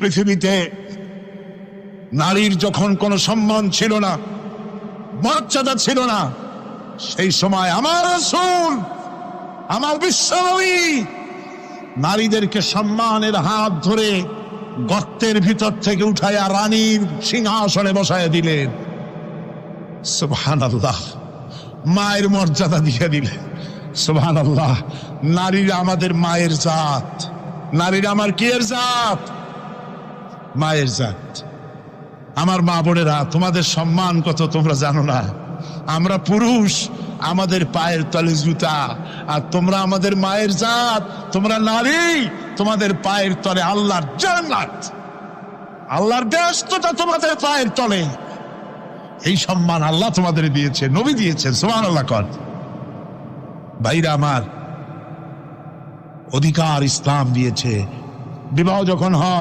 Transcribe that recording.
পৃথিবীতে নারীর যখন কোনো সম্মান ছিল না, মর্যাদা ছিল না, সেই সময় আমার রাসূল, আমার বিশ্বনবী নারীদেরকে সম্মানের হাত ধরে গর্তের ভিতর থেকে উঠাইয়া রানীর সিংহাসনে বসাইয়া দিলেন। সুবহানাল্লাহ, মায়ের মর্যাদা দিয়ে দিলেন। সুবহানাল্লাহ, নারীরা আমাদের মায়ের জাত, নারীরা আমার কিয়ের জাত? মায়ের জাত। আমার মা বোনেরা, তোমাদের সম্মান কত তোমরা জানো না। আমরা পুরুষ, আমাদের পায়ের তলে জুতা, আর তোমরা আমাদের মায়ের জাত, তোমরা নারী, তোমাদের পায়ের তলে আল্লাহর জান্নাত, আল্লাহর ব্যস্ততা তোমাদের পায়ের তলে। এই সম্মান আল্লাহ তোমাদের দিয়েছে, নবী দিয়েছেন। সুবহানাল্লাহ কর। ভাইরা আমার, অধিকার ইসলাম দিয়েছে। বিবাহ যখন হয়